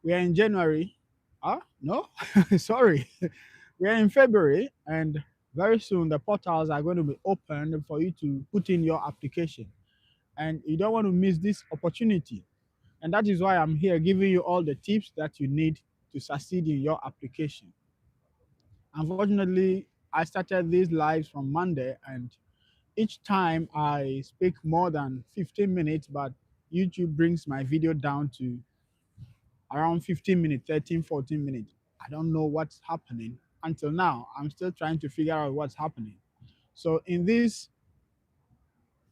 We are in January. No, sorry. We are in February, and very soon the portals are going to be opened for you to put in your application. And you don't want to miss this opportunity. And that is why I'm here giving you all the tips that you need to succeed in your application. Unfortunately, I started these lives from Monday, and each time I speak more than 15 minutes, but YouTube brings my video down to around 15 minutes, 13, 14 minutes. I don't know what's happening. Until now, I'm still trying to figure out what's happening. So in this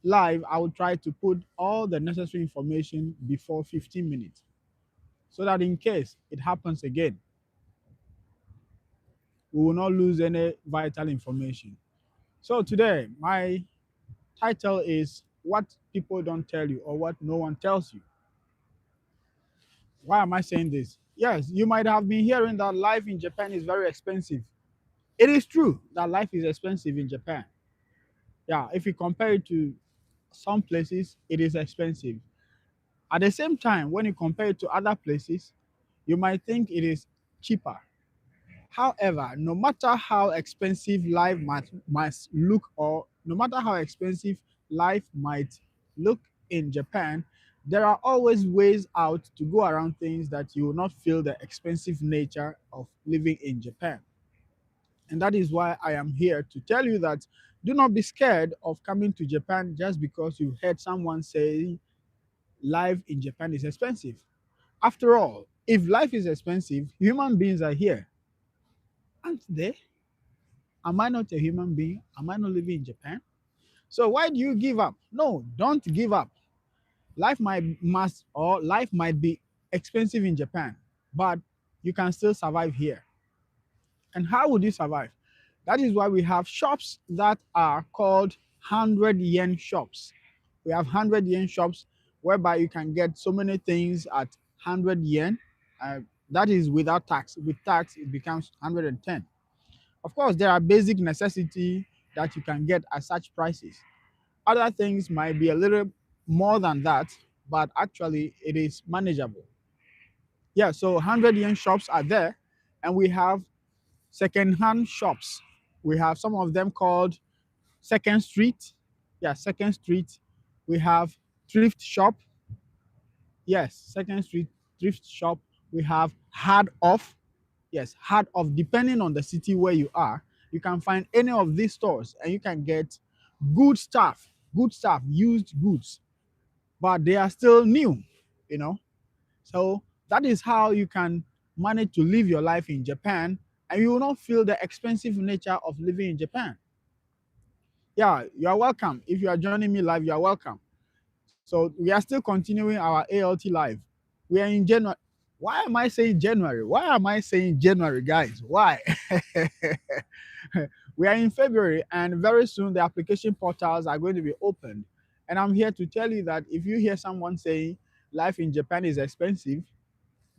live, I will try to put all the necessary information before 15 minutes so that in case it happens again, we will not lose any vital information. So today, my title is What People Don't Tell You or What No One Tells You. Why am I saying this? Yes, you might have been hearing that life in Japan is very expensive. It is true that life is expensive in Japan. Yeah, if you compare it to some places, it is expensive. At the same time, when you compare it to other places, you might think it is cheaper. However, no matter how expensive life must look, or no matter how expensive life might look in Japan, there are always ways out to go around things that you will not feel the expensive nature of living in Japan. And that is why I am here to tell you that do not be scared of coming to Japan just because you heard someone say life in Japan is expensive. After all, if life is expensive, human beings are here, aren't they? Am I not a human being? Am I not living in Japan? So why do you give up? No, don't give up. Life might be expensive in Japan, but you can still survive here. And how would you survive? That is why we have shops that are called 100 yen shops. We have 100 yen shops whereby you can get so many things at 100 yen. Uh, that is without tax. With tax, it becomes 110. Of course, there are basic necessity that you can get at such prices. Other things might be a little more than that, but actually it is manageable. Yeah, so 100 yen shops are there, and we have second-hand shops. We have some of them called Second Street. Yeah, Second Street. We have thrift shop. Yes, Second Street thrift shop. We have hard off. Yes, hard off. Depending on the city where you are, you can find any of these stores and you can get good stuff, used goods, but they are still new, you know. So that is how you can manage to live your life in Japan and you will not feel the expensive nature of living in Japan. Yeah, you are welcome. If you are joining me live, you are welcome. So we are still continuing our ALT live. We are in January. Why am I saying January? Why am I saying January, guys? Why? We are in February, and very soon the application portals are going to be opened. And I'm here to tell you that if you hear someone saying life in Japan is expensive,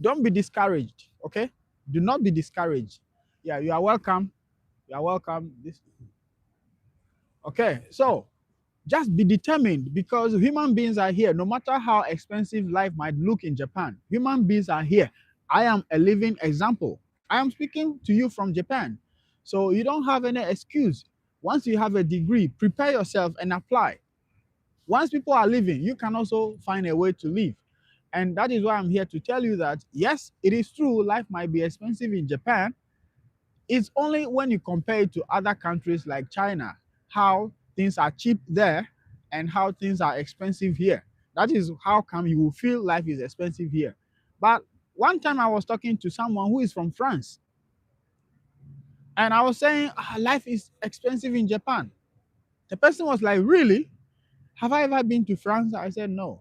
don't be discouraged, okay? Do not be discouraged. Yeah, you are welcome. You are welcome. Okay, so just be determined because human beings are here. No matter how expensive life might look in Japan, human beings are here. I am a living example. I am speaking to you from Japan. So you don't have any excuse. Once you have a degree, prepare yourself and apply. Once people are living, you can also find a way to live. And that is why I'm here to tell you that, yes, it is true, life might be expensive in Japan. It's only when you compare it to other countries like China, how things are cheap there and how things are expensive here. That is how come you will feel life is expensive here. But one time I was talking to someone who is from France, and I was saying, life is expensive in Japan. The person was like, really? Have I ever been to France? I said, no.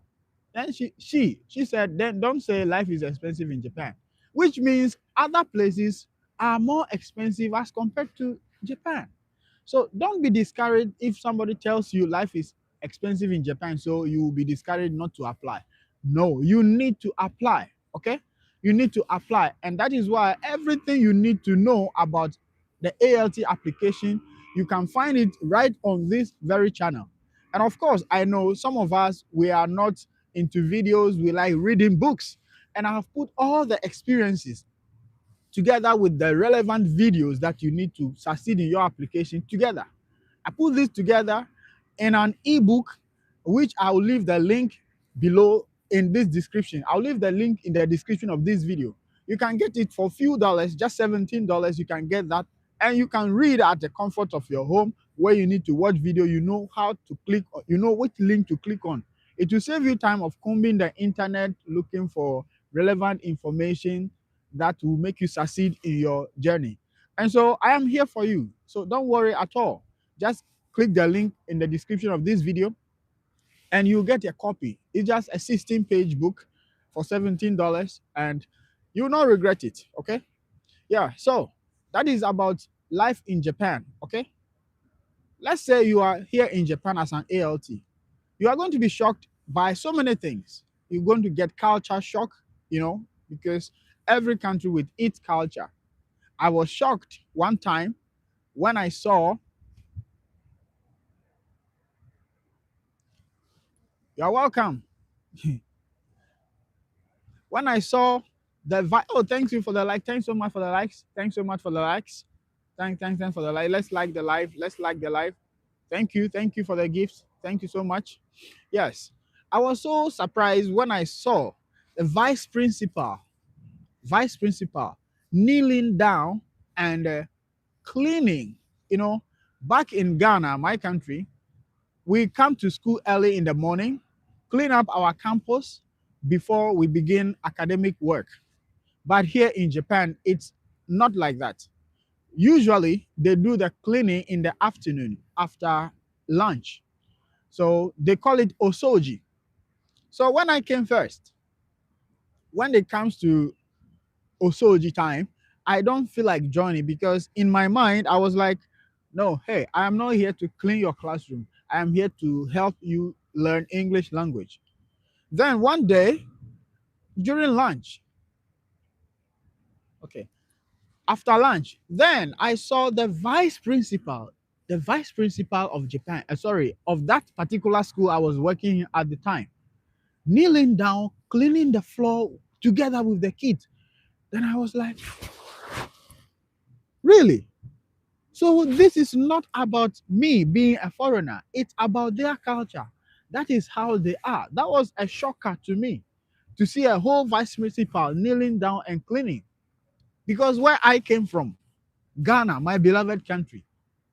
Then she said, then don't say life is expensive in Japan, which means other places are more expensive as compared to Japan. So don't be discouraged if somebody tells you life is expensive in Japan, so you will be discouraged not to apply. No, you need to apply, okay? You need to apply. And that is why everything you need to know about the ALT application, you can find it right on this very channel. And of course, I know some of us, we are not into videos, we like reading books. and I have put all the experiences together with the relevant videos that you need to succeed in your application together. I put this together in an ebook, which I'll leave the link below in this description. I'll leave the link in the description of this video. You can get it for a few dollars, just $17. You can get that, and you can read at the comfort of your home where you need to watch video. You know how to click, you know which link to click on. It will save you time of combing the internet looking for relevant information that will make you succeed in your journey. And so I am here for you. So don't worry at all. Just click the link in the description of this video and you'll get a copy. It's just a 16-page book for $17 and you'll not regret it. Okay. Yeah. So that is about life in Japan. Okay. Let's say you are here in Japan as an ALT. You are going to be shocked by so many things. You're going to get culture shock, because every country with its culture. I was shocked one time when I saw, you're welcome. When I saw oh, thank you for the like. Thanks so much for the likes. Thanks so much for the likes. Thanks for the like. Let's like the live. Let's like the live. Thank you. Thank you for the gifts. Thank you so much. Yes. I was so surprised when I saw the vice principal kneeling down and cleaning. Back in Ghana, my country, we come to school early in the morning, clean up our campus before we begin academic work. But here in Japan, it's not like that. Usually, they do the cleaning in the afternoon after lunch. So they call it osoji. So when I came first, when it comes to osoji time, I don't feel like joining because in my mind, I was like, no, hey, I am not here to clean your classroom. I am here to help you learn English language. Then one day during lunch, okay, after lunch, then I saw the vice principal of Japan, of that particular school I was working at the time, kneeling down, cleaning the floor together with the kids. Then I was like, really? So this is not about me being a foreigner. It's about their culture. That is how they are. That was a shocker to me to see a whole vice principal kneeling down and cleaning. Because where I came from, Ghana, my beloved country,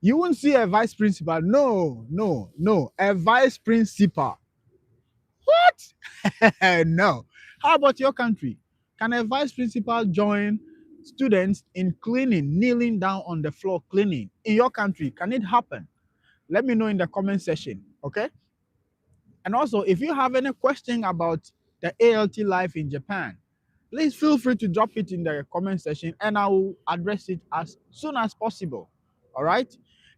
you won't see a vice principal. No, no, no. A vice principal. What? No. How about your country? Can a vice principal join students in cleaning, kneeling down on the floor cleaning? In your country, can it happen? Let me know in the comment section, okay? And also, if you have any question about the ALT life in Japan, please feel free to drop it in the comment section and I will address it as soon as possible. All right?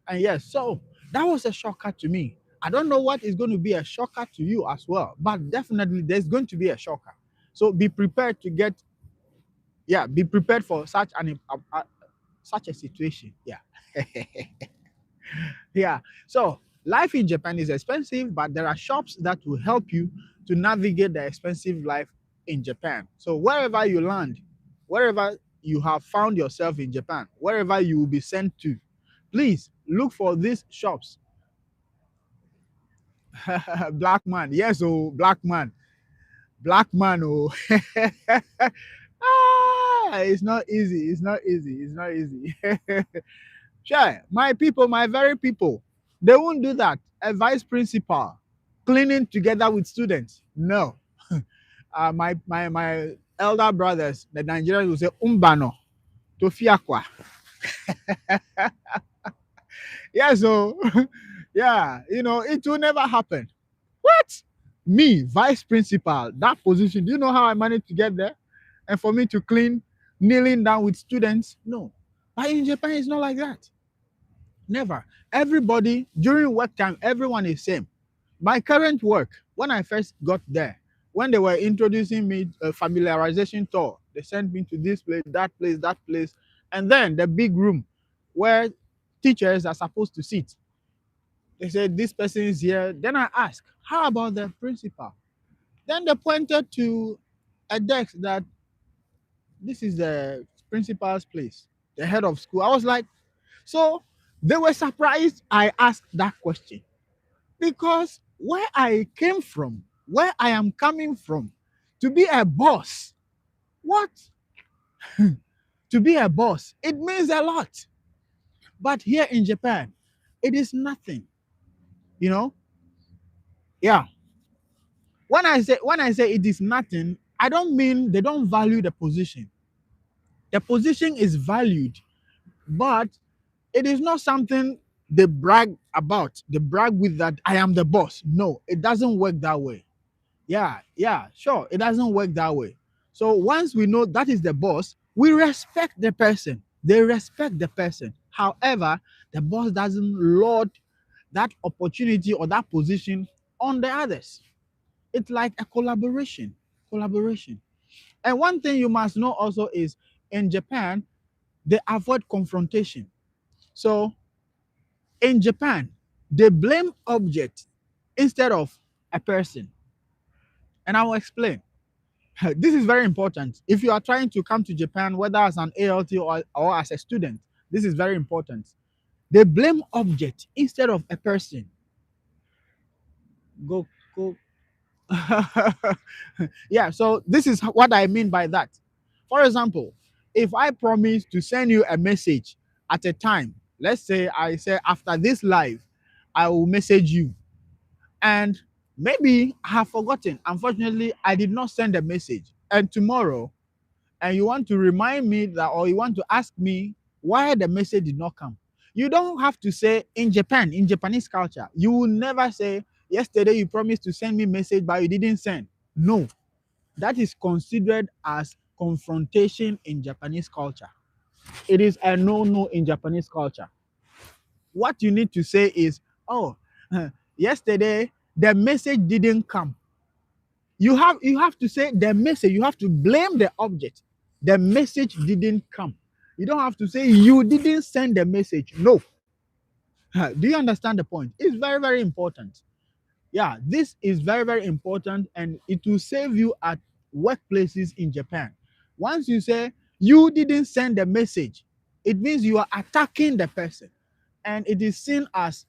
And yes, so that was a shocker to me. I don't know what is going to be a shocker to you as well, but definitely there's going to be a shocker. So be prepared be prepared for such a situation. Yeah. Yeah. So life in Japan is expensive, but there are shops that will help you to navigate the expensive life in Japan. So wherever you land, wherever you have found yourself in Japan, wherever you will be sent to, please look for these shops. Black man. Yes, oh, black man. Black man, oh. It's not easy. It's not easy. It's not easy. Sure, my people, my very people, they won't do that. A vice principal cleaning together with students. No. My elder brothers, the Nigerians will say umbano, tofiakwa. Yeah, so yeah, it will never happen. What? Me, vice principal, that position. Do you know how I managed to get there? And for me to clean, kneeling down with students? No. But in Japan, it's not like that. Never. Everybody, during work time, everyone is same. My current work, when I first got there, when they were introducing me a familiarization tour, they sent me to this place, that place, and then the big room where teachers are supposed to sit. They said, this person is here. Then I asked, how about the principal? Then they pointed to a desk that this is the principal's place, the head of school. I was like, so they were surprised I asked that question because where I came from, where I am coming from, to be a boss, what? To be a boss, it means a lot. But here in Japan, it is nothing, you know? Yeah. When I say it is nothing, I don't mean they don't value the position. The position is valued, but it is not something they brag about. They brag with that I am the boss. No, it doesn't work that way. Yeah, sure. It doesn't work that way. So once we know that is the boss, we respect the person. They respect the person. However, the boss doesn't lord that opportunity or that position on the others. It's like a collaboration. Collaboration. And one thing you must know also is in Japan, they avoid confrontation. So in Japan, they blame object instead of a person. And I will explain. This is very important. If you are trying to come to Japan, whether as an ALT or as a student, this is very important. They blame object instead of a person. Go, go. Yeah, so this is what I mean by that. For example, if I promise to send you a message at a time, let's say I say after this live, I will message you, and maybe I have forgotten. Unfortunately, I did not send a message. And tomorrow, and you want to remind me that, or you want to ask me why the message did not come. You don't have to say in Japan, in Japanese culture, you will never say, yesterday you promised to send me message, but you didn't send. No, that is considered as confrontation in Japanese culture. It is a no-no in Japanese culture. What you need to say is, oh, yesterday the message didn't come. You have to say the message, you have to blame the object. The message didn't come. You don't have to say you didn't send the message. No. Do you understand the point? It's very, very important. Yeah, this is very, very important, and it will save you at workplaces in Japan. Once you say you didn't send the message, it means you are attacking the person, and it is seen as